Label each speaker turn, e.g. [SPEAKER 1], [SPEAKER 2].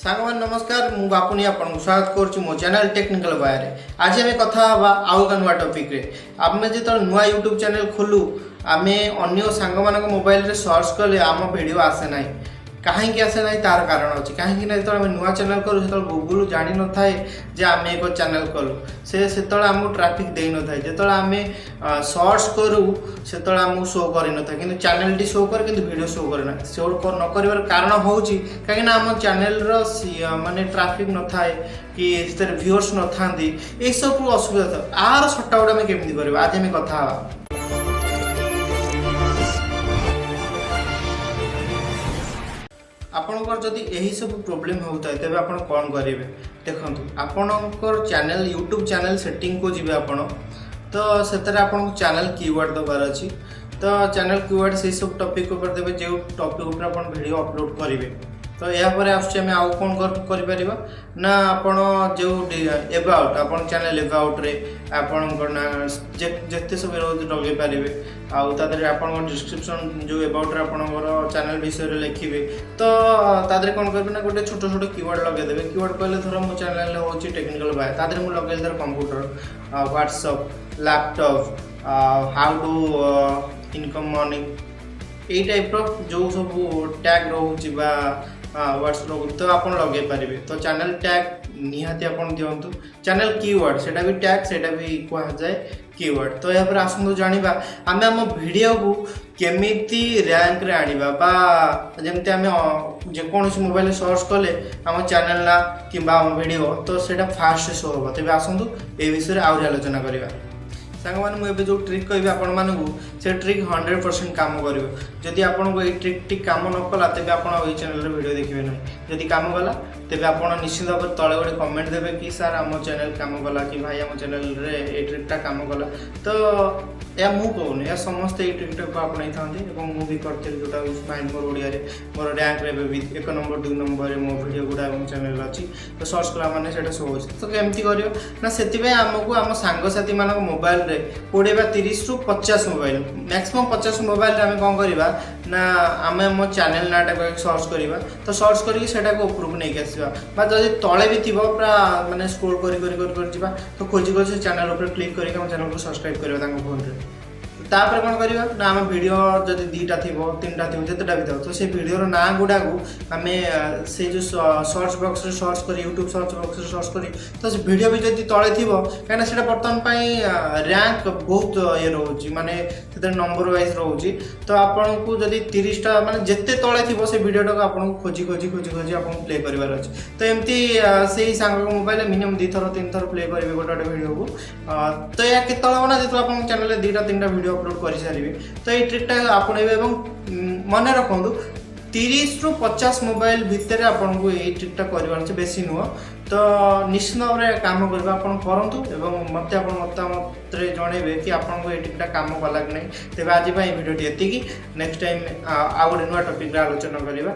[SPEAKER 1] सांगमान नमस्कार मु बापुनी आपन स्वागत करुच्ची मो चैनल टेक्निकल बाय आज आम कथा आउ का नुआ टॉपिक रे आमे जो नुआ यूट्यूब चैनल खोलू आमे अन्य सांग मान मोबाइल रे सर्च कले आम वीडियो आसे ना कहीं आसे ना तार कारण अच्छी कहीं जो नुआ चैनल करूँ से गूगल जानी न थाए जे आम एक चैनल कलु से आम ट्राफिक दे न थाए जो आम सर्च करूँ से आमको शो कर न था कि चैनल टी शो करे कि वीडियो शो करना शो न कर कारण हूँ कहीं आम चैनल माने ट्राफिक न थाए कि व्यूअर्स न था ये सब असुविधा था आर सट आउट आम केमी कर आज आम कथा आपणकर जदि यही सब प्रोब्लेम होता है तेज आप कौन करेंगे देखो आपणकर चैनल यूट्यूब चैनल सेटिंग को जी आप तो से आपको चैनल कीवर्ड दबार अच्छी तो चैनल कीवर्ड से सब टॉपिक ऊपर देवे जो टॉपिक ऊपर आप वीडियो अपलोड करेंगे तो यापर आम आउ कौन कर ना आपण जो एबाउट आप चैनल एबाउट रे आपणकर ना जिते सब लगे पारे आउे आप डिस्क्रिप्शन जो एबाउट आपंकर चैनल विषय लिखे तो तादरे कौन करेंगे ना गोटे छोट छोट कीवर्ड लगेदेवे कीवर्ड कहले धर मो चैनल हूँ टेक्निकल बाय तादरे मुझे लगे धर computer WhatsApp laptop how to income money यही टाइप जो सब टैग रोचे व्हाट्सएप तो आप लगे पारे तो चैनल टैग निहाती आप दिंतु चैनल कीवर्ड से भी टैग से भी कहुए कीवर्ड तो यहाँ पर आसतु जाना आम आम वीडियो को केमिति रैंक रे आनिबा बा जमते आम जेकोसी मोबाइल सर्च कले आम चैनल ना कि वीडियो तो सेटा फास्ट शो हम तेज आसतु ये विषय आहरी आलोचना करवा सांग मैंने मुझे जो ट्रिक कह आपण से ट्रिक 100% काम कर जदि आपको ये ट्रिक टी काम न कला तेज आप चैनल वीडियो देखिए ना जदि काम कला तेज आप निश्चित भाव तले गोटे कमेंट देवे कि सर आम चैनल काम कला कि भाई आम चैनल रे ये ट्रिकटा काम कला तो या मु कहूनी या समस्ते ये ट्रिकटा को अपनाई था मुझे करते जोटा माइंड मोर ओडिया मोर रैंक रे भी 1 नंबर 2 नंबर मो वीडियो गुड़ा चैनल अच्छी तो सर्च कला मैंने से शो हो तो केमती कर ना से आमको आम सांगसाथी मान मोबाइल 20 बा 30 रु 50 मोबाइल मैक्सिमम 50 मोबाइल आम कौन करवा ना आम मो चैनल नाटा सर्च करवा तो सर्च करके उपरକୁ नहीं आसवा बा जब तले भी थी पूरा मानने स्क्रोल कर तो खोजिक से चैनल उपर क्लिक करके आम चैनल को सब्सक्राइब करवा फोन में तापर कौन करवा ना आम वीडियो जब 2टा थी 3टा थी जितेटा भी था तो से वीडियो ना गुड़ा को आम से जो सर्च बॉक्स रे सर्च कर यूट्यूब सर्च बॉक्स रे सर्च कर तो से वीडियो भी जब तले थी कहीं से बर्तमान रैंक बहुत ये रोचे माने नंबर वाइज रोचे तो आपन को जब 30टा माने जिते तले थी से वीडियोटा को आपको खोजी खोजी खोजी खोजी आप प्ले करार अच्छे तो एमती से सांग मोबाइल मिनिमम 2 थर 3 थर प्ले करेंगे गोटे गोटे वीडियो को तो या केत ना जो आप चैनल 2टा 3टा वीडियो अपलोड कर सारे तो ये ट्रिकटा आपणेबे मन रखु 30 रु 50 मोबाइल भितर आपको ये ट्रिकटा कर बेसी नुह तो निश्चित भाव में कम करवा आप करूँ और मत मतामत जनइबे कि आपको ये ट्रिकटा कम कला कि नहीं तेज आज भिडियो ये नेक्स्ट टाइम आउ गोटे नुआ टॉपिक आलोचना करवा।